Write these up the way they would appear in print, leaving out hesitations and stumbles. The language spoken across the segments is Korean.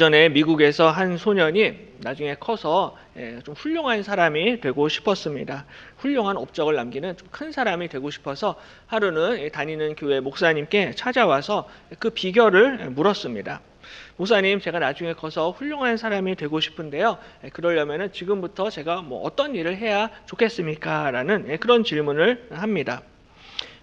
전에 미국에서 한 소년이 나중에 커서 좀 훌륭한 사람이 되고 싶었습니다. 훌륭한 업적을 남기는 좀 큰 사람이 되고 싶어서 하루는 다니는 교회 목사님께 찾아와서 그 비결을 물었습니다. 목사님, 제가 나중에 커서 훌륭한 사람이 되고 싶은데요. 그러려면 지금부터 제가 뭐 어떤 일을 해야 좋겠습니까? 라는 그런 질문을 합니다.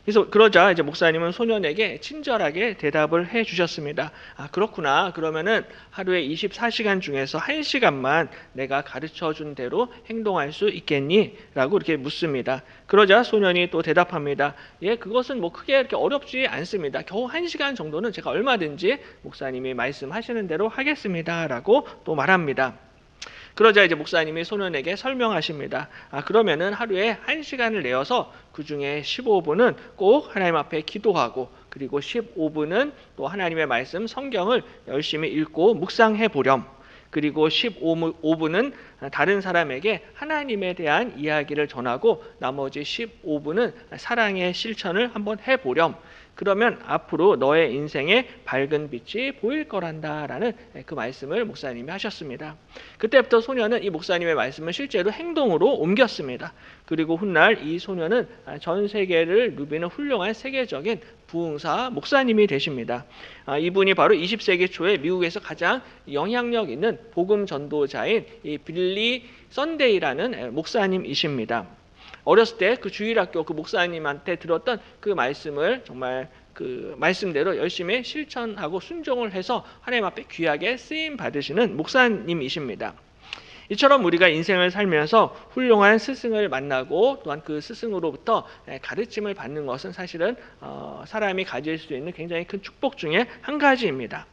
그래서 그러자 이제 목사님은 소년에게 친절하게 대답을 해 주셨습니다. 아, 그렇구나. 그러면은 하루에 24시간 중에서 1시간만 내가 가르쳐 준 대로 행동할 수 있겠니? 라고 이렇게 묻습니다. 그러자 소년이 또 대답합니다. 예, 그것은 뭐 크게 이렇게 어렵지 않습니다. 겨우 1시간 정도는 제가 얼마든지 목사님이 말씀하시는 대로 하겠습니다. 라고 또 말합니다. 그러자 이제 목사님이 소년에게 설명하십니다. 아, 그러면은 하루에 1시간을 내어서 그 중에 15분은 꼭 하나님 앞에 기도하고, 그리고 15분은 또 하나님의 말씀 성경을 열심히 읽고 묵상해 보렴. 그리고 15분은 다른 사람에게 하나님에 대한 이야기를 전하고, 나머지 15분은 사랑의 실천을 한번 해보렴. 그러면 앞으로 너의 인생에 밝은 빛이 보일 거란다라는 그 말씀을 목사님이 하셨습니다. 그때부터 소년은 이 목사님의 말씀을 실제로 행동으로 옮겼습니다. 그리고 훗날 이 소년은 전 세계를 누비는 훌륭한 세계적인 부흥사 목사님이 되십니다. 이분이 바로 20세기 초에 미국에서 가장 영향력 있는 복음 전도자인 이 빌리 썬데이라는 목사님이십니다. 어렸을 때 그 주일학교 그 목사님한테 들었던 그 말씀을 정말 그 말씀대로 열심히 실천하고 순종을 해서 하나님 앞에 귀하게 쓰임 받으시는 목사님이십니다. 이처럼 우리가 인생을 살면서 훌륭한 스승을 만나고 또한 그 스승으로부터 가르침을 받는 것은 사실은 사람이 가질 수 있는 굉장히 큰 축복 중에 한 가지입니다.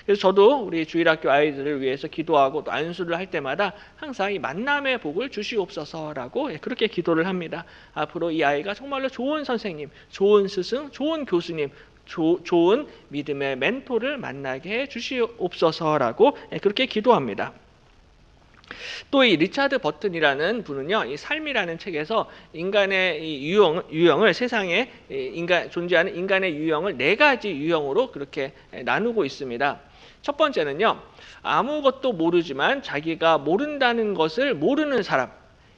그래서 저도 우리 주일학교 아이들을 위해서 기도하고 또 안수를 할 때마다 항상 이 만남의 복을 주시옵소서라고 그렇게 기도를 합니다. 앞으로 이 아이가 정말로 좋은 선생님, 좋은 스승, 좋은 교수님, 좋은 믿음의 멘토를 만나게 해 주시옵소서라고 그렇게 기도합니다. 또 이 리차드 버튼이라는 분은요, 이 삶이라는 책에서 인간의 이 유형을 세상에 존재하는 인간의 유형을 4가지 유형으로 그렇게 나누고 있습니다. 첫 번째는요, 아무것도 모르지만 자기가 모른다는 것을 모르는 사람.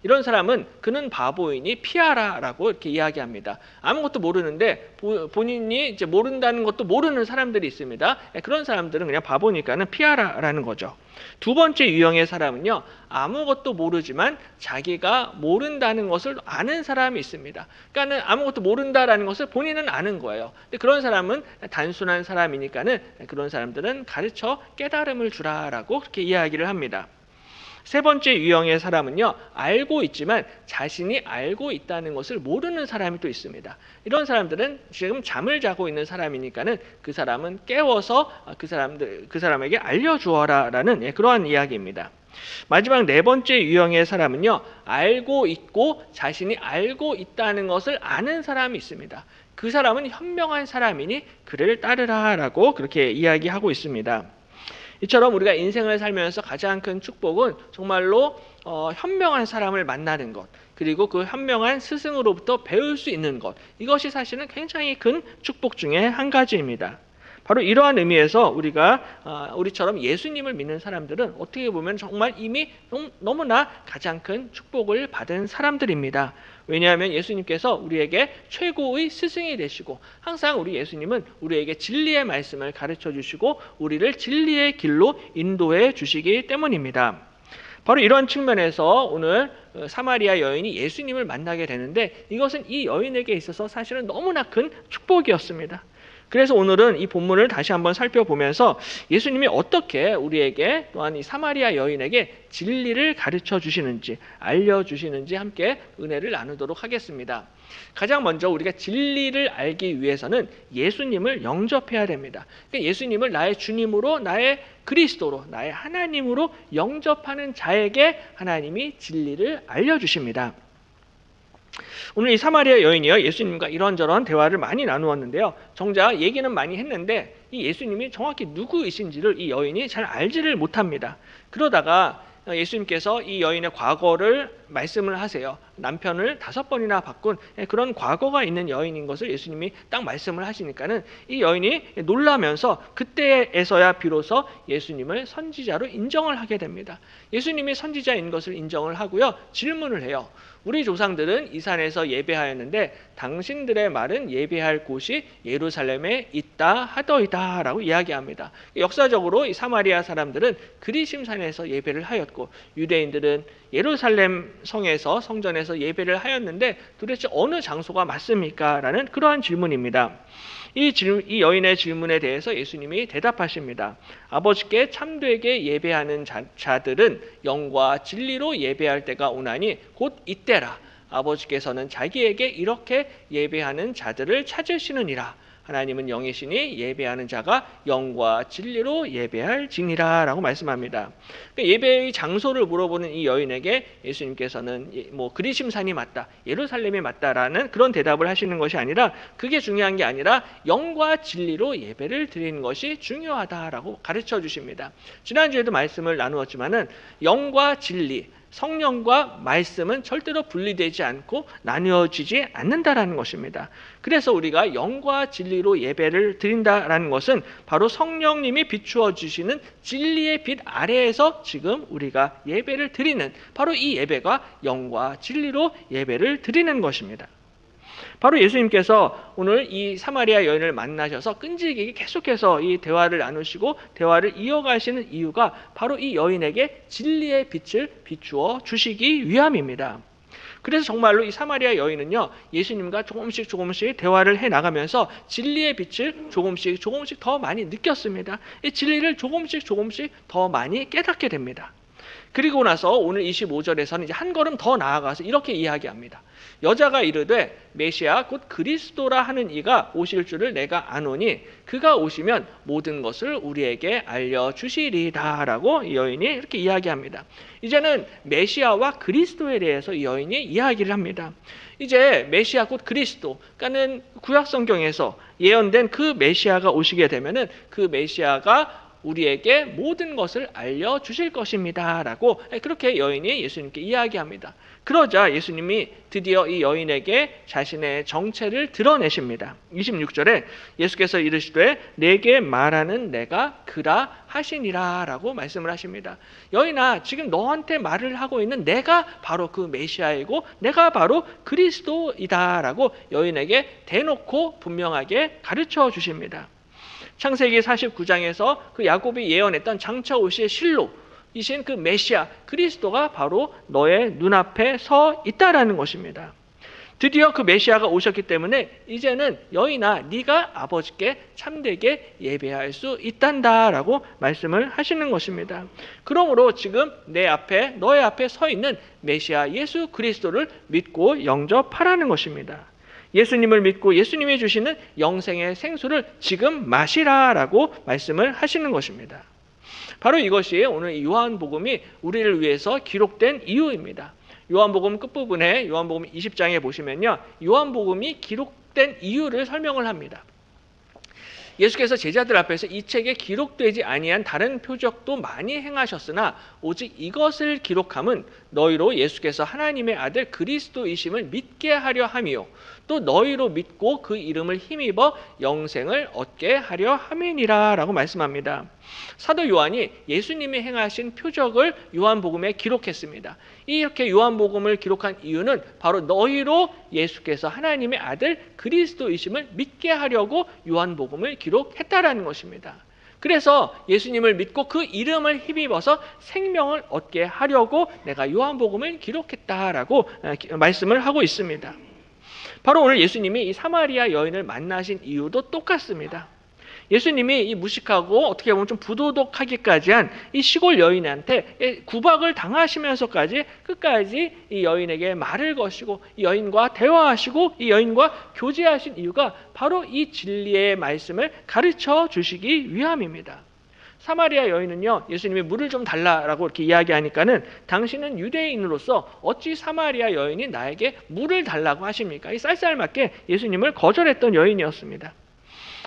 이런 사람은 그는 바보이니 피하라라고 이렇게 이야기합니다. 아무것도 모르는데 본인이 이제 모른다는 것도 모르는 사람들이 있습니다. 그런 사람들은 그냥 바보니까는 피하라라는 거죠. 두 번째 유형의 사람은요, 아무것도 모르지만 자기가 모른다는 것을 아는 사람이 있습니다. 그러니까는 아무것도 모른다라는 것을 본인은 아는 거예요. 근데 그런 사람은 단순한 사람이니까는 그런 사람들은 가르쳐 깨달음을 주라라고 그렇게 이야기를 합니다. 세 번째 유형의 사람은요, 알고 있지만 자신이 알고 있다는 것을 모르는 사람이 또 있습니다. 이런 사람들은 지금 잠을 자고 있는 사람이니까는 그 사람은 깨워서 그 사람에게 알려주어라라는 그러한 이야기입니다. 마지막 네 번째 유형의 사람은요, 알고 있고 자신이 알고 있다는 것을 아는 사람이 있습니다. 그 사람은 현명한 사람이니 그를 따르라라고 그렇게 이야기하고 있습니다. 이처럼 우리가 인생을 살면서 가장 큰 축복은 정말로 현명한 사람을 만나는 것, 그리고 그 현명한 스승으로부터 배울 수 있는 것, 이것이 사실은 굉장히 큰 축복 중에 한 가지입니다. 바로 이러한 의미에서 우리처럼 예수님을 믿는 사람들은 어떻게 보면 정말 이미 너무나 가장 큰 축복을 받은 사람들입니다. 왜냐하면 예수님께서 우리에게 최고의 스승이 되시고, 항상 우리 예수님은 우리에게 진리의 말씀을 가르쳐 주시고 우리를 진리의 길로 인도해 주시기 때문입니다. 바로 이런 측면에서 오늘 사마리아 여인이 예수님을 만나게 되는데, 이것은 이 여인에게 있어서 사실은 너무나 큰 축복이었습니다. 그래서 오늘은 이 본문을 다시 한번 살펴보면서 예수님이 어떻게 우리에게 또한 이 사마리아 여인에게 진리를 가르쳐 주시는지, 알려주시는지 함께 은혜를 나누도록 하겠습니다. 가장 먼저 우리가 진리를 알기 위해서는 예수님을 영접해야 됩니다. 그러니까 예수님을 나의 주님으로, 나의 그리스도로, 나의 하나님으로 영접하는 자에게 하나님이 진리를 알려주십니다. 오늘 이 사마리아 여인이요, 예수님과 이런저런 대화를 많이 나누었는데요. 정작 얘기는 많이 했는데 이 예수님이 정확히 누구이신지를 이 여인이 잘 알지를 못합니다. 그러다가 예수님께서 이 여인의 과거를 말씀을 하세요. 남편을 5번이나 바꾼 그런 과거가 있는 여인인 것을 예수님이 딱 말씀을 하시니까는 이 여인이 놀라면서 그때에서야 비로소 예수님을 선지자로 인정을 하게 됩니다. 예수님이 선지자인 것을 인정을 하고요. 질문을 해요. 우리 조상들은 이 산에서 예배하였는데 당신들의 말은 예배할 곳이 예루살렘에 있다 하더이다 라고 이야기합니다. 역사적으로 이 사마리아 사람들은 그리심산에서 예배를 하였고 유대인들은 예루살렘 성에서 성전에서 예배를 하였는데 도대체 어느 장소가 맞습니까? 라는 그러한 질문입니다. 이 여인의 질문에 대해서 예수님이 대답하십니다. 아버지께 참되게 예배하는 자들은 영과 진리로 예배할 때가 오나니 곧 이때라. 아버지께서는 자기에게 이렇게 예배하는 자들을 찾으시느니라. 하나님은 영이시니 예배하는 자가 영과 진리로 예배할지니라 라고 말씀합니다. 예배의 장소를 물어보는 이 여인에게 예수님께서는 그리심산이 맞다, 예루살렘이 맞다라는 그런 대답을 하시는 것이 아니라 그게 중요한 게 아니라 영과 진리로 예배를 드리는 것이 중요하다라고 가르쳐 주십니다. 지난주에도 말씀을 나누었지만은 영과 진리, 성령과 말씀은 절대로 분리되지 않고 나누어지지 않는다라는 것입니다. 그래서 우리가 영과 진리로 예배를 드린다라는 것은 바로 성령님이 비추어 주시는 진리의 빛 아래에서 지금 우리가 예배를 드리는 바로 이 예배가 영과 진리로 예배를 드리는 것입니다. 바로 예수님께서 오늘 이 사마리아 여인을 만나셔서 끈질기게 계속해서 이 대화를 나누시고 대화를 이어가시는 이유가 바로 이 여인에게 진리의 빛을 비추어 주시기 위함입니다. 그래서 정말로 이 사마리아 여인은요, 예수님과 조금씩 대화를 해나가면서 진리의 빛을 조금씩 더 많이 느꼈습니다. 이 진리를 조금씩 더 많이 깨닫게 됩니다. 그리고 나서 오늘 25절에서는 이제 한 걸음 더 나아가서 이렇게 이야기합니다. 여자가 이르되 메시아 곧 그리스도라 하는 이가 오실 줄을 내가 아노니 그가 오시면 모든 것을 우리에게 알려주시리다 라고 이 여인이 이렇게 이야기합니다. 이제는 메시아와 그리스도에 대해서 이 여인이 이야기를 합니다. 이제 메시아 곧 그리스도, 그러니까는 구약 성경에서 예언된 그 메시아가 오시게 되면은 그 메시아가 우리에게 모든 것을 알려주실 것입니다 라고 그렇게 여인이 예수님께 이야기합니다. 그러자 예수님이 드디어 이 여인에게 자신의 정체를 드러내십니다. 26절에 예수께서 이르시되 내게 말하는 내가 그라 하시니라 라고 말씀을 하십니다. 여인아, 지금 너한테 말을 하고 있는 내가 바로 그 메시아이고 내가 바로 그리스도이다 라고 여인에게 대놓고 분명하게 가르쳐 주십니다. 창세기 49장에서 그 야곱이 예언했던 장차 오실 실로 이신 그 메시아 그리스도가 바로 너의 눈앞에 서 있다라는 것입니다. 드디어 그 메시아가 오셨기 때문에 이제는 여인아, 네가 아버지께 참되게 예배할 수 있단다라고 말씀을 하시는 것입니다. 그러므로 지금 너의 앞에 서 있는 메시아 예수 그리스도를 믿고 영접하라는 것입니다. 예수님을 믿고 예수님이 주시는 영생의 생수를 지금 마시라라고 말씀을 하시는 것입니다. 바로 이것이 오늘 요한복음이 우리를 위해서 기록된 이유입니다. 요한복음 끝부분에 요한복음 20장에 보시면요, 요한복음이 기록된 이유를 설명을 합니다. 예수께서 제자들 앞에서 이 책에 기록되지 아니한 다른 표적도 많이 행하셨으나 오직 이것을 기록함은 너희로 예수께서 하나님의 아들 그리스도이심을 믿게 하려 함이요 또 너희로 믿고 그 이름을 힘입어 영생을 얻게 하려 함이니라 라고 말씀합니다. 사도 요한이 예수님이 행하신 표적을 요한복음에 기록했습니다. 이렇게 요한복음을 기록한 이유는 바로 너희로 예수께서 하나님의 아들 그리스도이심을 믿게 하려고 요한복음을 기록했다라는 것입니다. 그래서 예수님을 믿고 그 이름을 힘입어서 생명을 얻게 하려고 내가 요한복음을 기록했다라고 말씀을 하고 있습니다. 바로 오늘 예수님이 이 사마리아 여인을 만나신 이유도 똑같습니다. 예수님이 이 무식하고 어떻게 보면 좀 부도덕하기까지 한 이 시골 여인한테 구박을 당하시면서까지 끝까지 이 여인에게 말을 거시고 이 여인과 대화하시고 이 여인과 교제하신 이유가 바로 이 진리의 말씀을 가르쳐 주시기 위함입니다. 사마리아 여인은요, 예수님이 물을 좀 달라라고 이렇게 이야기하니까는 당신은 유대인으로서 어찌 사마리아 여인이 나에게 물을 달라고 하십니까? 이 쌀쌀맞게 예수님을 거절했던 여인이었습니다.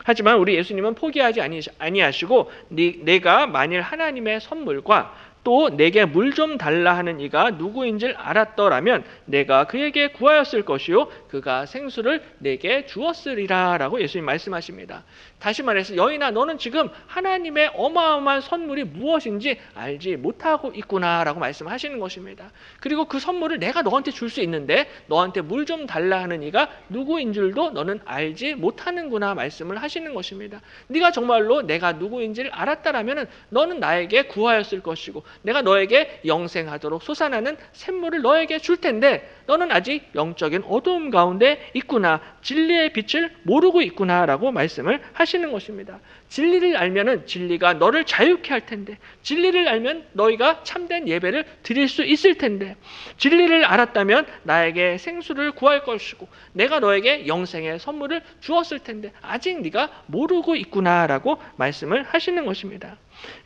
하지만 우리 예수님은 포기하지 아니하시고 내가 만일 하나님의 선물과 또 내게 물 좀 달라 하는 이가 누구인 줄 알았더라면 내가 그에게 구하였을 것이요 그가 생수를 내게 주었으리라 라고 예수님 말씀하십니다. 다시 말해서 여인아, 너는 지금 하나님의 어마어마한 선물이 무엇인지 알지 못하고 있구나 라고 말씀하시는 것입니다. 그리고 그 선물을 내가 너한테 줄 수 있는데 너한테 물 좀 달라 하는 이가 누구인 줄도 너는 알지 못하는구나 말씀을 하시는 것입니다. 네가 정말로 내가 누구인지를 알았다라면 너는 나에게 구하였을 것이고 내가 너에게 영생하도록 솟아나는 샘물을 너에게 줄 텐데 너는 아직 영적인 어두움 가운데 있구나, 진리의 빛을 모르고 있구나 라고 말씀을 하시는 것입니다. 진리를 알면은 진리가 너를 자유케 할 텐데, 진리를 알면 너희가 참된 예배를 드릴 수 있을 텐데, 진리를 알았다면 나에게 생수를 구할 것이고 내가 너에게 영생의 선물을 주었을 텐데 아직 네가 모르고 있구나 라고 말씀을 하시는 것입니다.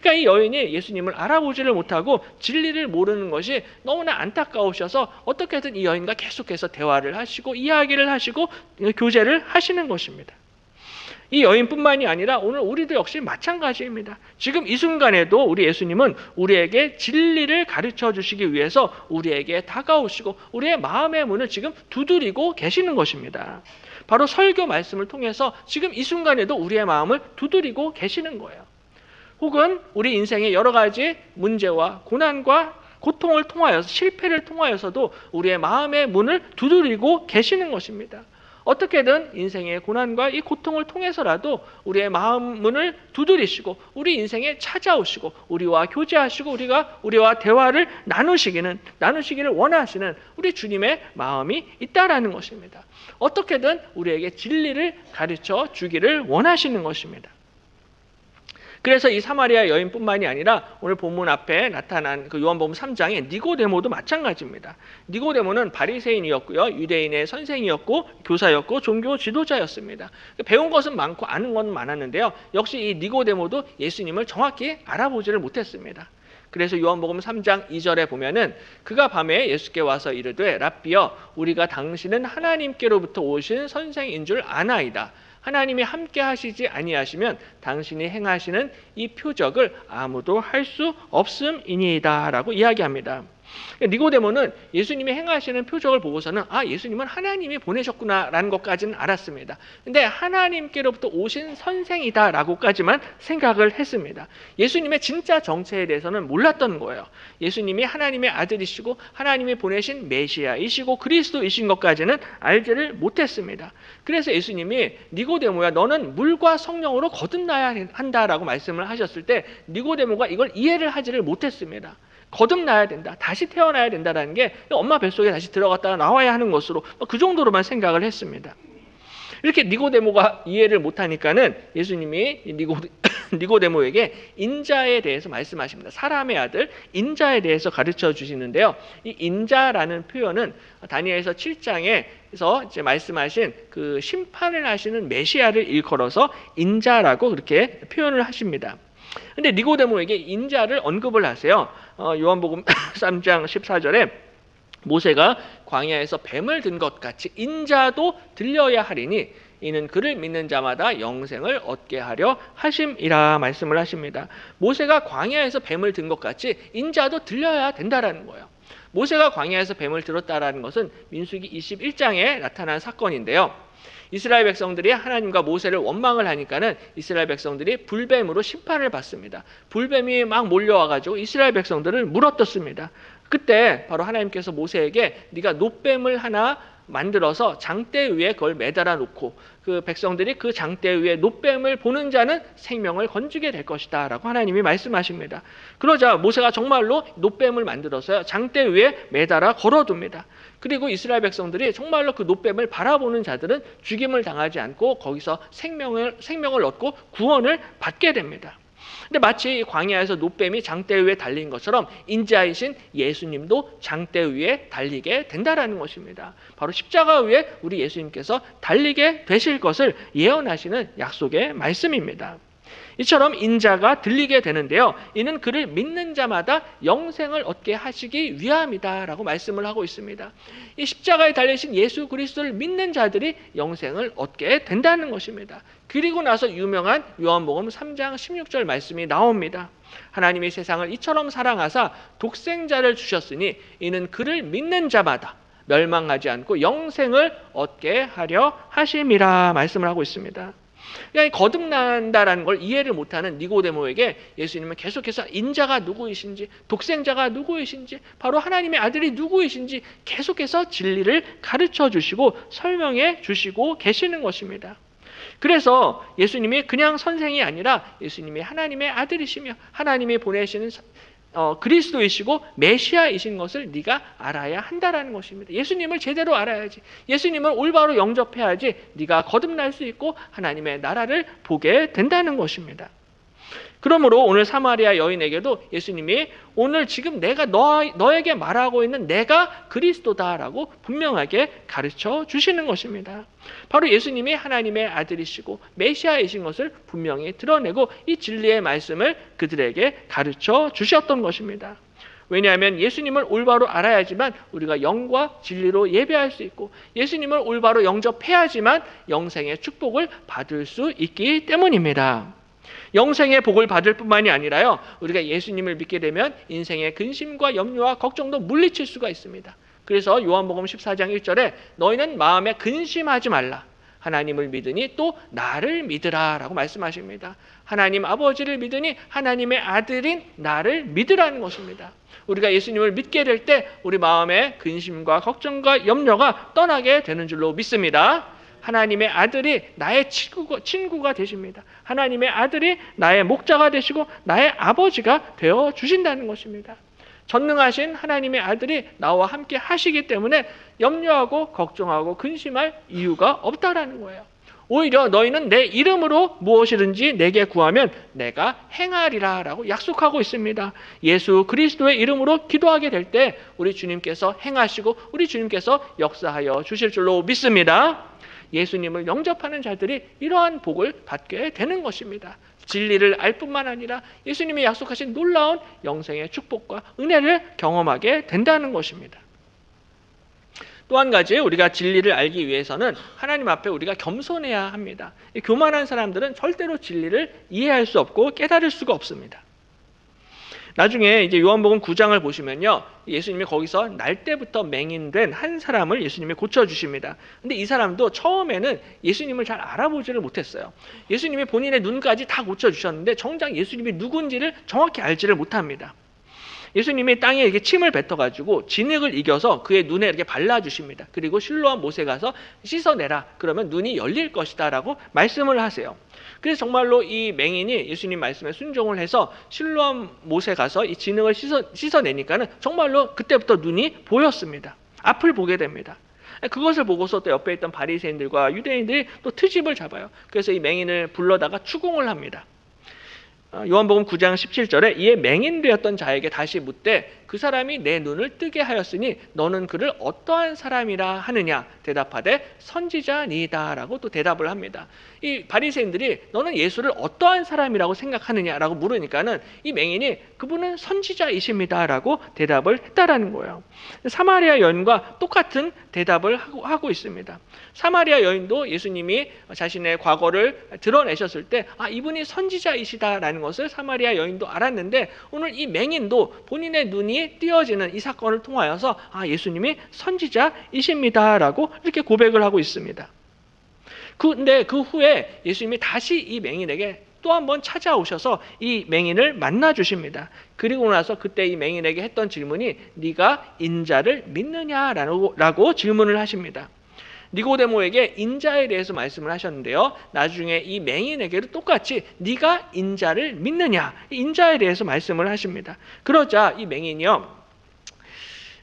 그러니까 이 여인이 예수님을 알아보지를 못하고 진리를 모르는 것이 너무나 안타까우셔서 어떻게든 이 여인과 계속해서 대화를 하시고 이야기를 하시고 교제를 하시는 것입니다. 이 여인뿐만이 아니라 오늘 우리도 역시 마찬가지입니다. 지금 이 순간에도 우리 예수님은 우리에게 진리를 가르쳐 주시기 위해서 우리에게 다가오시고 우리의 마음의 문을 지금 두드리고 계시는 것입니다. 바로 설교 말씀을 통해서 지금 이 순간에도 우리의 마음을 두드리고 계시는 거예요. 혹은 우리 인생의 여러 가지 문제와 고난과 고통을 통하여서, 실패를 통하여서도 우리의 마음의 문을 두드리고 계시는 것입니다. 어떻게든 인생의 고난과 이 고통을 통해서라도 우리의 마음 문을 두드리시고 우리 인생에 찾아오시고 우리와 교제하시고 우리와 대화를 나누시기를 원하시는 우리 주님의 마음이 있다라는 것입니다. 어떻게든 우리에게 진리를 가르쳐 주기를 원하시는 것입니다. 그래서 이 사마리아 여인뿐만이 아니라 오늘 본문 앞에 나타난 그 요한복음 3장의 니고데모도 마찬가지입니다. 니고데모는 바리새인이었고요, 유대인의 선생이었고 교사였고 종교 지도자였습니다. 배운 것은 많고 아는 건 많았는데요, 역시 이 니고데모도 예수님을 정확히 알아보지를 못했습니다. 그래서 요한복음 3장 2절에 보면은 그가 밤에 예수께 와서 이르되 랍비여, 우리가 당신은 하나님께로부터 오신 선생인 줄 아나이다. 하나님이 함께 하시지 아니하시면 당신이 행하시는 이 표적을 아무도 할 수 없음이니이다 라고 이야기합니다. 니고데모는 예수님이 행하시는 표적을 보고서는 예수님은 하나님이 보내셨구나 라는 것까지는 알았습니다. 근데 하나님께로부터 오신 선생이다 라고까지만 생각을 했습니다. 예수님의 진짜 정체에 대해서는 몰랐던 거예요. 예수님이 하나님의 아들이시고 하나님이 보내신 메시아이시고 그리스도이신 것까지는 알지를 못했습니다. 그래서 예수님이 니고데모야, 너는 물과 성령으로 거듭나야 한다라고 말씀을 하셨을 때 니고데모가 이걸 이해를 하지를 못했습니다. 거듭나야 된다, 다시 태어나야 된다는 게 엄마 뱃속에 다시 들어갔다가 나와야 하는 것으로 그 정도로만 생각을 했습니다. 이렇게 니고데모가 이해를 못하니까는 예수님이 니고데모에게 인자에 대해서 말씀하십니다. 사람의 아들 인자에 대해서 가르쳐 주시는데요, 이 인자라는 표현은 다니엘서 7장에서 이제 말씀하신 그 심판을 하시는 메시아를 일컬어서 인자라고 그렇게 표현을 하십니다. 근데 니고데모에게 인자를 언급을 하세요. 요한복음 3장 14절에 모세가 광야에서 뱀을 든 것 같이 인자도 들려야 하리니 이는 그를 믿는 자마다 영생을 얻게 하려 하심이라 말씀을 하십니다. 모세가 광야에서 뱀을 든 것 같이 인자도 들려야 된다라는 거예요. 모세가 광야에서 뱀을 들었다라는 것은 민수기 21장에 나타난 사건인데요, 이스라엘 백성들이 하나님과 모세를 원망을 하니까는 이스라엘 백성들이 불뱀으로 심판을 받습니다. 불뱀이 막 몰려와가지고 이스라엘 백성들을 물어뜯습니다. 그때 바로 하나님께서 모세에게 네가 놋뱀을 하나 만들어서 장대 위에 그걸 매달아 놓고 그 백성들이 그 장대 위에 놋뱀을 보는 자는 생명을 건지게 될 것이다 라고 하나님이 말씀하십니다. 그러자 모세가 정말로 놋뱀을 만들어서 장대 위에 매달아 걸어둡니다. 그리고 이스라엘 백성들이 정말로 그 놋뱀을 바라보는 자들은 죽임을 당하지 않고 거기서 생명을 얻고 구원을 받게 됩니다. 근데 마치 광야에서 놋뱀이 장대 위에 달린 것처럼 인자이신 예수님도 장대 위에 달리게 된다라는 것입니다. 바로 십자가 위에 우리 예수님께서 달리게 되실 것을 예언하시는 약속의 말씀입니다. 이처럼 인자가 들리게 되는데요, 이는 그를 믿는 자마다 영생을 얻게 하시기 위함이다 라고 말씀을 하고 있습니다. 이 십자가에 달리신 예수 그리스도를 믿는 자들이 영생을 얻게 된다는 것입니다. 그리고 나서 유명한 요한복음 3장 16절 말씀이 나옵니다. 하나님이 세상을 이처럼 사랑하사 독생자를 주셨으니 이는 그를 믿는 자마다 멸망하지 않고 영생을 얻게 하려 하심이라 말씀을 하고 있습니다. 그러니까 거듭난다라는 걸 이해를 못하는 니고데모에게 예수님은 계속해서 인자가 누구이신지, 독생자가 누구이신지, 바로 하나님의 아들이 누구이신지 계속해서 진리를 가르쳐 주시고 설명해 주시고 계시는 것입니다. 그래서 예수님이 그냥 선생이 아니라 예수님이 하나님의 아들이시며 하나님이 보내시는 그리스도이시고 메시아이신 것을 네가 알아야 한다라는 것입니다. 예수님을 제대로 알아야지, 예수님을 올바로 영접해야지 네가 거듭날 수 있고 하나님의 나라를 보게 된다는 것입니다. 그러므로 오늘 사마리아 여인에게도 예수님이 오늘 지금 내가 너에게 말하고 있는 내가 그리스도다라고 분명하게 가르쳐 주시는 것입니다. 바로 예수님이 하나님의 아들이시고 메시아이신 것을 분명히 드러내고 이 진리의 말씀을 그들에게 가르쳐 주셨던 것입니다. 왜냐하면 예수님을 올바로 알아야지만 우리가 영과 진리로 예배할 수 있고 예수님을 올바로 영접해야지만 영생의 축복을 받을 수 있기 때문입니다. 영생의 복을 받을 뿐만이 아니라요, 우리가 예수님을 믿게 되면 인생의 근심과 염려와 걱정도 물리칠 수가 있습니다. 그래서 요한복음 14장 1절에 너희는 마음에 근심하지 말라. 하나님을 믿으니 또 나를 믿으라 라고 말씀하십니다. 하나님 아버지를 믿으니 하나님의 아들인 나를 믿으라는 것입니다. 우리가 예수님을 믿게 될 때 우리 마음의 근심과 걱정과 염려가 떠나게 되는 줄로 믿습니다. 하나님의 아들이 나의 친구가 되십니다. 하나님의 아들이 나의 목자가 되시고 나의 아버지가 되어 주신다는 것입니다. 전능하신 하나님의 아들이 나와 함께 하시기 때문에 염려하고 걱정하고 근심할 이유가 없다라는 거예요. 오히려 너희는 내 이름으로 무엇이든지 내게 구하면 내가 행하리라 라고 약속하고 있습니다. 예수 그리스도의 이름으로 기도하게 될 때 우리 주님께서 행하시고 우리 주님께서 역사하여 주실 줄로 믿습니다. 예수님을 영접하는 자들이 이러한 복을 받게 되는 것입니다. 진리를 알 뿐만 아니라 예수님이 약속하신 놀라운 영생의 축복과 은혜를 경험하게 된다는 것입니다. 또 한 가지 우리가 진리를 알기 위해서는 하나님 앞에 우리가 겸손해야 합니다. 교만한 사람들은 절대로 진리를 이해할 수 없고 깨달을 수가 없습니다. 나중에 이제 요한복음 9장을 보시면요, 예수님이 거기서 날 때부터 맹인된 한 사람을 예수님이 고쳐주십니다. 근데 이 사람도 처음에는 예수님을 잘 알아보지를 못했어요. 예수님이 본인의 눈까지 다 고쳐주셨는데 정작 예수님이 누군지를 정확히 알지를 못합니다. 예수님이 땅에 이렇게 침을 뱉어가지고 진흙을 이겨서 그의 눈에 이렇게 발라주십니다. 그리고 실로암 못에 가서 씻어내라. 그러면 눈이 열릴 것이다 라고 말씀을 하세요. 그래서 정말로 이 맹인이 예수님 말씀에 순종을 해서 실로암 못에 가서 이 진흙을 씻어내니까는 정말로 그때부터 눈이 보였습니다. 앞을 보게 됩니다. 그것을 보고서 또 옆에 있던 바리새인들과 유대인들이 또 트집을 잡아요. 그래서 이 맹인을 불러다가 추궁을 합니다. 요한복음 9장 17절에 이에 맹인되었던 자에게 다시 묻되 그 사람이 내 눈을 뜨게 하였으니 너는 그를 어떠한 사람이라 하느냐 대답하되 선지자니이다 라고 또 대답을 합니다. 이 바리새인들이 너는 예수를 어떠한 사람이라고 생각하느냐라고 물으니까는 이 맹인이 그분은 선지자이십니다 라고 대답을 했다라는 거예요. 사마리아 여인과 똑같은 대답을 하고 있습니다. 사마리아 여인도 예수님이 자신의 과거를 드러내셨을 때 이분이 선지자이시다라는 것을 사마리아 여인도 알았는데 오늘 이 맹인도 본인의 눈이 띄어지는 이 사건을 통하여서 예수님이 선지자이십니다라고 이렇게 고백을 하고 있습니다. 근데 그 후에 예수님이 다시 이 맹인에게 또 한 번 찾아오셔서 이 맹인을 만나 주십니다. 그리고 나서 그때 이 맹인에게 했던 질문이 네가 인자를 믿느냐라고 질문을 하십니다. 니고데모에게 인자에 대해서 말씀을 하셨는데요. 나중에 이 맹인에게도 똑같이 네가 인자를 믿느냐, 인자에 대해서 말씀을 하십니다. 그러자 이 맹인이요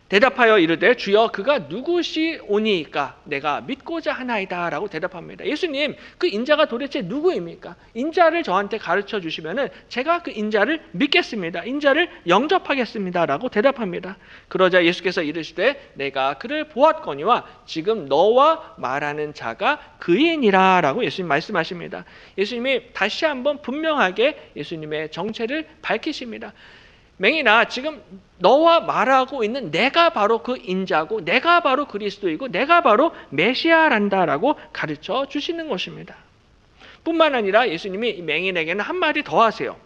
대답하여 이르되 주여 그가 누구시오니이까 내가 믿고자 하나이다 라고 대답합니다. 예수님, 그 인자가 도대체 누구입니까? 인자를 저한테 가르쳐 주시면은 제가 그 인자를 믿겠습니다. 인자를 영접하겠습니다 라고 대답합니다. 그러자 예수께서 이르시되 내가 그를 보았거니와 지금 너와 말하는 자가 그이니라 라고 예수님 말씀하십니다. 예수님이 다시 한번 분명하게 예수님의 정체를 밝히십니다. 맹인아, 지금 너와 말하고 있는 내가 바로 그 인자고 내가 바로 그리스도이고 내가 바로 메시아란다라고 가르쳐 주시는 것입니다. 뿐만 아니라 예수님이 이 맹인에게는 한마디 더 하세요.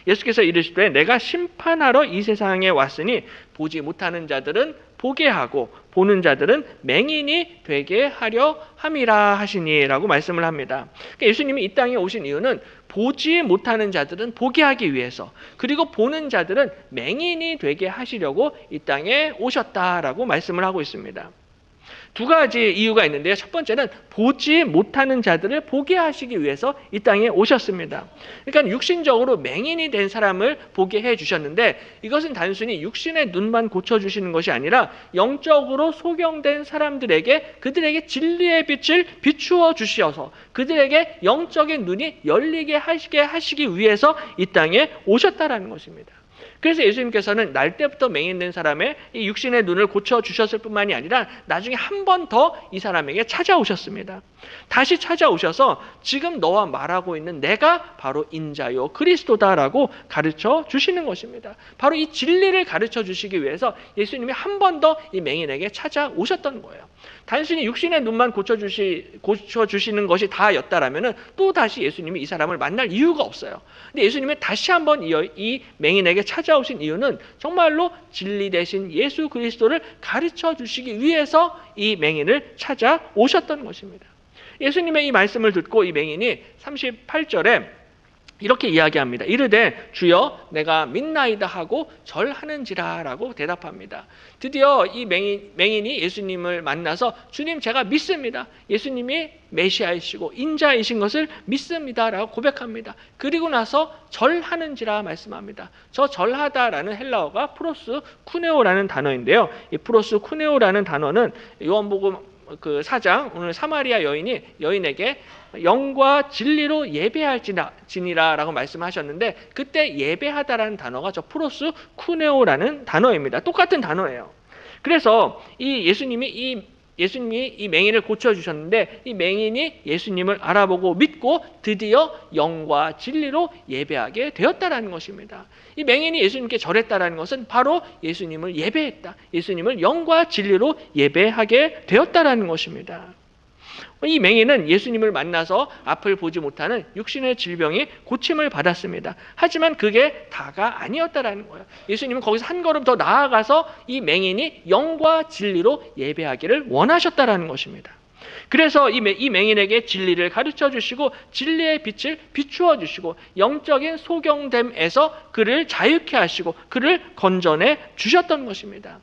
예수께서 이르시되 내가 심판하러 이 세상에 왔으니 보지 못하는 자들은 보게 하고 보는 자들은 맹인이 되게 하려 함이라 하시니라고 말씀을 합니다. 그러니까 예수님이 이 땅에 오신 이유는 보지 못하는 자들은 보게 하기 위해서, 그리고 보는 자들은 맹인이 되게 하시려고 이 땅에 오셨다라고 말씀을 하고 있습니다. 두 가지 이유가 있는데요. 첫 번째는 보지 못하는 자들을 보게 하시기 위해서 이 땅에 오셨습니다. 그러니까 육신적으로 맹인이 된 사람을 보게 해주셨는데, 이것은 단순히 육신의 눈만 고쳐주시는 것이 아니라 영적으로 소경된 사람들에게 그들에게 진리의 빛을 비추어 주셔서 그들에게 영적인 눈이 열리게 하시기 위해서 이 땅에 오셨다라는 것입니다. 그래서 예수님께서는 날 때부터 맹인된 사람의 이 육신의 눈을 고쳐주셨을 뿐만이 아니라 나중에 한 번 더 이 사람에게 찾아오셨습니다. 다시 찾아오셔서 지금 너와 말하고 있는 내가 바로 인자요 그리스도다라고 가르쳐 주시는 것입니다. 바로 이 진리를 가르쳐 주시기 위해서 예수님이 한 번 더 이 맹인에게 찾아오셨던 거예요. 단순히 육신의 눈만 고쳐주시는 것이 다였다라면 또 다시 예수님이 이 사람을 만날 이유가 없어요. 근데 예수님이 다시 한번 이 맹인에게 찾아오신 이유는 정말로 진리 대신 예수 그리스도를 가르쳐 주시기 위해서 이 맹인을 찾아오셨던 것입니다. 예수님의 이 말씀을 듣고 이 맹인이 38절에 이렇게 이야기합니다. 이르되 주여 내가 믿나이다 하고 절하는지라 라고 대답합니다. 드디어 이 맹인이 예수님을 만나서 주님 제가 믿습니다. 예수님이 메시아이시고 인자이신 것을 믿습니다 라고 고백합니다. 그리고 나서 절하는지라 말씀합니다. 저 절하다라는 헬라어가 프로스 쿠네오라는 단어인데요. 이 프로스 쿠네오라는 단어는 요한복음 4장 오늘 사마리아 여인에게 영과 진리로 예배할지니라 라고 말씀하셨는데, 그때 예배하다라는 단어가 저 프로스 쿠네오라는 단어입니다. 똑같은 단어예요. 그래서 예수님이 이 맹인을 고쳐주셨는데, 이 맹인이 예수님을 알아보고 믿고 드디어 영과 진리로 예배하게 되었다라는 것입니다. 이 맹인이 예수님께 절했다라는 것은 바로 예수님을 예배했다, 예수님을 영과 진리로 예배하게 되었다라는 것입니다. 이 맹인은 예수님을 만나서 앞을 보지 못하는 육신의 질병이 고침을 받았습니다. 하지만 그게 다가 아니었다라는 거예요. 예수님은 거기서 한 걸음 더 나아가서 이 맹인이 영과 진리로 예배하기를 원하셨다라는 것입니다. 그래서 이 맹인에게 진리를 가르쳐 주시고 진리의 빛을 비추어 주시고 영적인 소경됨에서 그를 자유케 하시고 그를 건져내 주셨던 것입니다.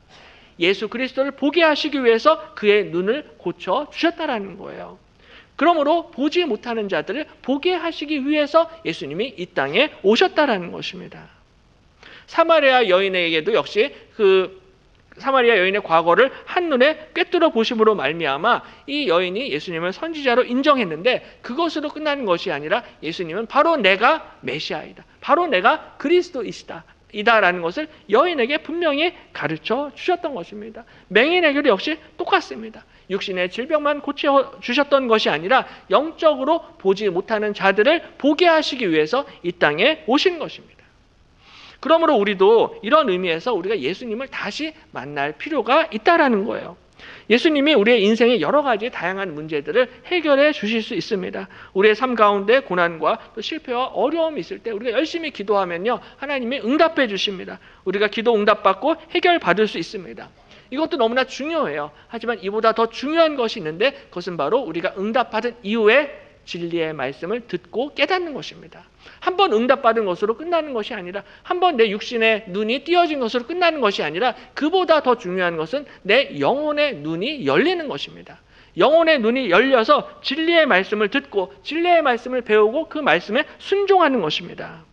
예수 그리스도를 보게 하시기 위해서 그의 눈을 고쳐 주셨다라는 거예요. 그러므로 보지 못하는 자들을 보게 하시기 위해서 예수님이 이 땅에 오셨다라는 것입니다. 사마리아 여인에게도 역시 사마리아 여인의 과거를 한눈에 꿰뚫어 보심으로 말미암아 이 여인이 예수님을 선지자로 인정했는데, 그것으로 끝나는 것이 아니라 예수님은 바로 내가 메시아이다, 바로 내가 그리스도이시다 이다라는 것을 여인에게 분명히 가르쳐 주셨던 것입니다. 맹인에게도 역시 똑같습니다. 육신의 질병만 고쳐 주셨던 것이 아니라 영적으로 보지 못하는 자들을 보게 하시기 위해서 이 땅에 오신 것입니다. 그러므로 우리도 이런 의미에서 우리가 예수님을 다시 만날 필요가 있다라는 거예요. 예수님이 우리의 인생의 여러 가지 다양한 문제들을 해결해 주실 수 있습니다. 우리의 삶 가운데 고난과 또 실패와 어려움이 있을 때 우리가 열심히 기도하면요, 하나님이 응답해 주십니다. 우리가 기도 응답받고 해결받을 수 있습니다. 이것도 너무나 중요해요. 하지만 이보다 더 중요한 것이 있는데, 그것은 바로 우리가 응답받은 이후에 진리의 말씀을 듣고 깨닫는 것입니다. 한 번 응답받은 것으로 끝나는 것이 아니라, 한 번 내 육신의 눈이 띄어진 것으로 끝나는 것이 아니라, 그보다 더 중요한 것은 내 영혼의 눈이 열리는 것입니다. 영혼의 눈이 열려서 진리의 말씀을 듣고 진리의 말씀을 배우고 그 말씀에 순종하는 것입니다.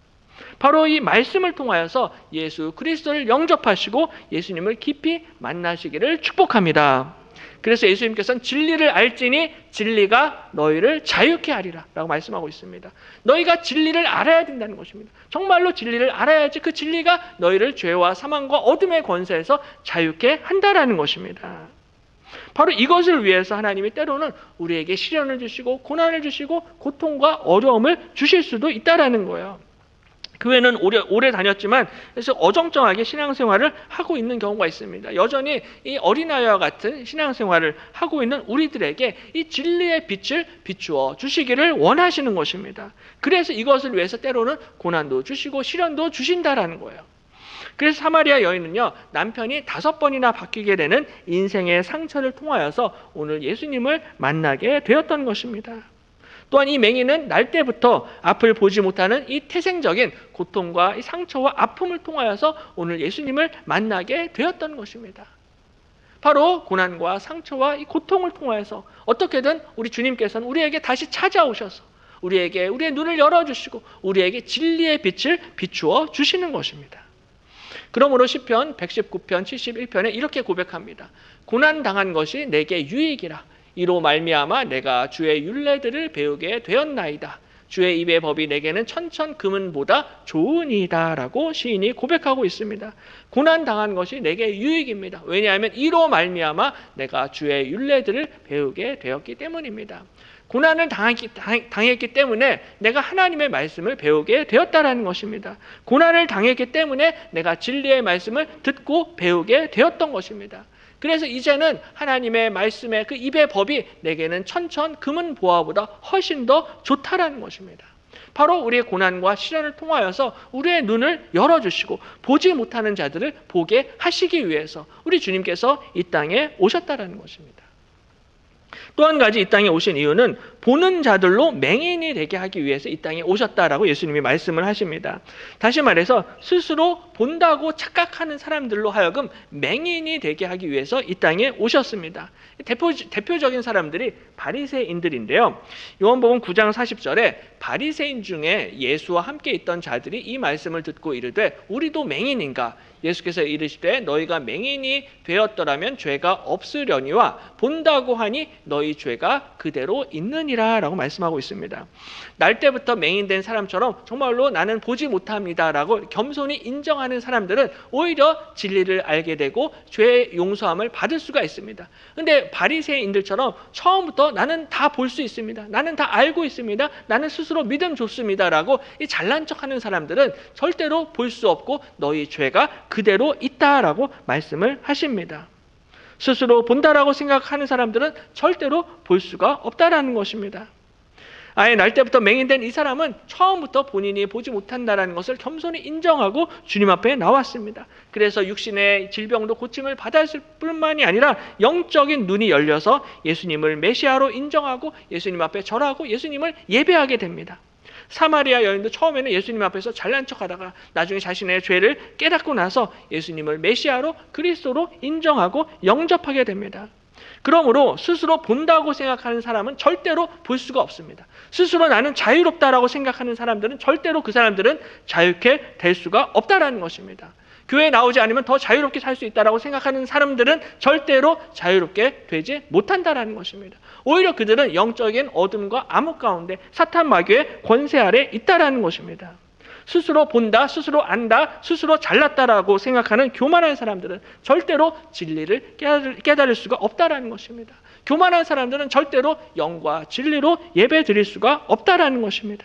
바로 이 말씀을 통하여서 예수 그리스도를 영접하시고 예수님을 깊이 만나시기를 축복합니다. 그래서 예수님께서는 진리를 알지니 진리가 너희를 자유케 하리라 라고 말씀하고 있습니다. 너희가 진리를 알아야 된다는 것입니다. 정말로 진리를 알아야지 그 진리가 너희를 죄와 사망과 어둠의 권세에서 자유케 한다라는 것입니다. 바로 이것을 위해서 하나님이 때로는 우리에게 시련을 주시고 고난을 주시고 고통과 어려움을 주실 수도 있다라는 거예요. 교회는 오래 다녔지만 그래서 어정쩡하게 신앙생활을 하고 있는 경우가 있습니다. 여전히 이 어린아이와 같은 신앙생활을 하고 있는 우리들에게 이 진리의 빛을 비추어 주시기를 원하시는 것입니다. 그래서 이것을 위해서 때로는 고난도 주시고 시련도 주신다라는 거예요. 그래서 사마리아 여인은요, 남편이 5번이나 바뀌게 되는 인생의 상처를 통하여서 오늘 예수님을 만나게 되었던 것입니다. 또한 이 맹인은 날 때부터 앞을 보지 못하는 이 태생적인 고통과 이 상처와 아픔을 통하여서 오늘 예수님을 만나게 되었던 것입니다. 바로 고난과 상처와 이 고통을 통하여서 어떻게든 우리 주님께서는 우리에게 다시 찾아오셔서 우리에게 우리의 눈을 열어주시고 우리에게 진리의 빛을 비추어 주시는 것입니다. 그러므로 시편 119편 71편에 이렇게 고백합니다. 고난당한 것이 내게 유익이라. 이로 말미암아 내가 주의 율례들을 배우게 되었나이다. 주의 입의 법이 내게는 천천 금은보다 좋으니이다 라고 시인이 고백하고 있습니다. 고난당한 것이 내게 유익입니다. 왜냐하면 이로 말미암아 내가 주의 율례들을 배우게 되었기 때문입니다. 고난을 당했기 때문에 내가 하나님의 말씀을 배우게 되었다라는 것입니다. 고난을 당했기 때문에 내가 진리의 말씀을 듣고 배우게 되었던 것입니다. 그래서 이제는 하나님의 말씀의 그 입의 법이 내게는 천천 금은 보화보다 훨씬 더 좋다라는 것입니다. 바로 우리의 고난과 시련을 통하여서 우리의 눈을 열어주시고 보지 못하는 자들을 보게 하시기 위해서 우리 주님께서 이 땅에 오셨다라는 것입니다. 또 한 가지 이 땅에 오신 이유는 보는 자들로 맹인이 되게 하기 위해서 이 땅에 오셨다라고 예수님이 말씀을 하십니다. 다시 말해서 스스로 본다고 착각하는 사람들로 하여금 맹인이 되게 하기 위해서 이 땅에 오셨습니다. 대표적인 사람들이 바리새인들인데요. 요한복음 9장 40절에 바리새인 중에 예수와 함께 있던 자들이 이 말씀을 듣고 이르되 우리도 맹인인가? 예수께서 이르시되 너희가 맹인이 되었더라면 죄가 없으려니와 본다고 하니 너희 죄가 그대로 있느니라 라고 말씀하고 있습니다. 날 때부터 맹인된 사람처럼 정말로 나는 보지 못합니다 라고 겸손히 인정하는 사람들은 오히려 진리를 알게 되고 죄의 용서함을 받을 수가 있습니다. 그런데 바리새인들처럼 처음부터 나는 다 볼 수 있습니다. 나는 다 알고 있습니다. 나는 스스로 믿음 좋습니다 라고 이 잘난 척하는 사람들은 절대로 볼 수 없고 너희 죄가 그대로 있다라고 말씀을 하십니다. 스스로 본다라고 생각하는 사람들은 절대로 볼 수가 없다라는 것입니다. 아예 날 때부터 맹인된 이 사람은 처음부터 본인이 보지 못한다라는 것을 겸손히 인정하고 주님 앞에 나왔습니다. 그래서 육신의 질병도 고침을 받았을 뿐만이 아니라 영적인 눈이 열려서 예수님을 메시아로 인정하고 예수님 앞에 절하고 예수님을 예배하게 됩니다. 사마리아 여인도 처음에는 예수님 앞에서 잘난 척하다가 나중에 자신의 죄를 깨닫고 나서 예수님을 메시아로 그리스도로 인정하고 영접하게 됩니다. 그러므로 스스로 본다고 생각하는 사람은 절대로 볼 수가 없습니다. 스스로 나는 자유롭다라고 생각하는 사람들은 절대로 그 사람들은 자유케 될 수가 없다라는 것입니다. 교회에 나오지 않으면 더 자유롭게 살 수 있다라고 생각하는 사람들은 절대로 자유롭게 되지 못한다라는 것입니다. 오히려 그들은 영적인 어둠과 암흑 가운데 사탄 마귀의 권세 아래 있다라는 것입니다. 스스로 본다, 스스로 안다, 스스로 잘났다라고 생각하는 교만한 사람들은 절대로 진리를 깨달을 수가 없다라는 것입니다. 교만한 사람들은 절대로 영과 진리로 예배 드릴 수가 없다라는 것입니다.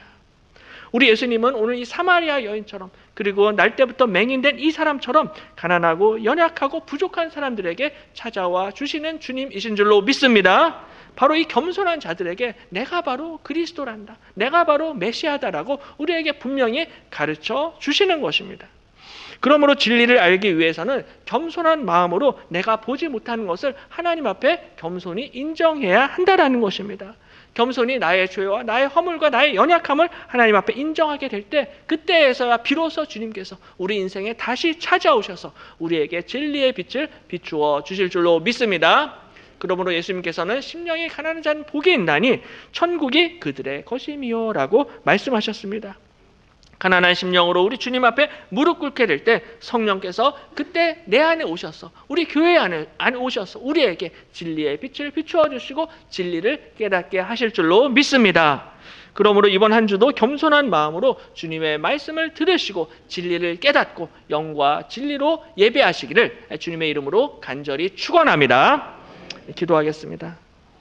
우리 예수님은 오늘 이 사마리아 여인처럼 그리고 날 때부터 맹인된 이 사람처럼 가난하고 연약하고 부족한 사람들에게 찾아와 주시는 주님이신 줄로 믿습니다. 바로 이 겸손한 자들에게 내가 바로 그리스도란다, 내가 바로 메시아다라고 우리에게 분명히 가르쳐 주시는 것입니다. 그러므로 진리를 알기 위해서는 겸손한 마음으로 내가 보지 못하는 것을 하나님 앞에 겸손히 인정해야 한다라는 것입니다. 겸손히 나의 죄와 나의 허물과 나의 연약함을 하나님 앞에 인정하게 될 때 그때에서야 비로소 주님께서 우리 인생에 다시 찾아오셔서 우리에게 진리의 빛을 비추어 주실 줄로 믿습니다. 그러므로 예수님께서는 심령이 가난한 자는 복이 있나니 천국이 그들의 것이미요 라고 말씀하셨습니다. 가난한 심령으로 우리 주님 앞에 무릎 꿇게 될 때 성령께서 그때 내 안에 오셔서 우리 교회 안에 오셔서 우리에게 진리의 빛을 비추어 주시고 진리를 깨닫게 하실 줄로 믿습니다. 그러므로 이번 한 주도 겸손한 마음으로 주님의 말씀을 들으시고 진리를 깨닫고 영과 진리로 예배하시기를 주님의 이름으로 간절히 축원합니다. 기도하겠습니다.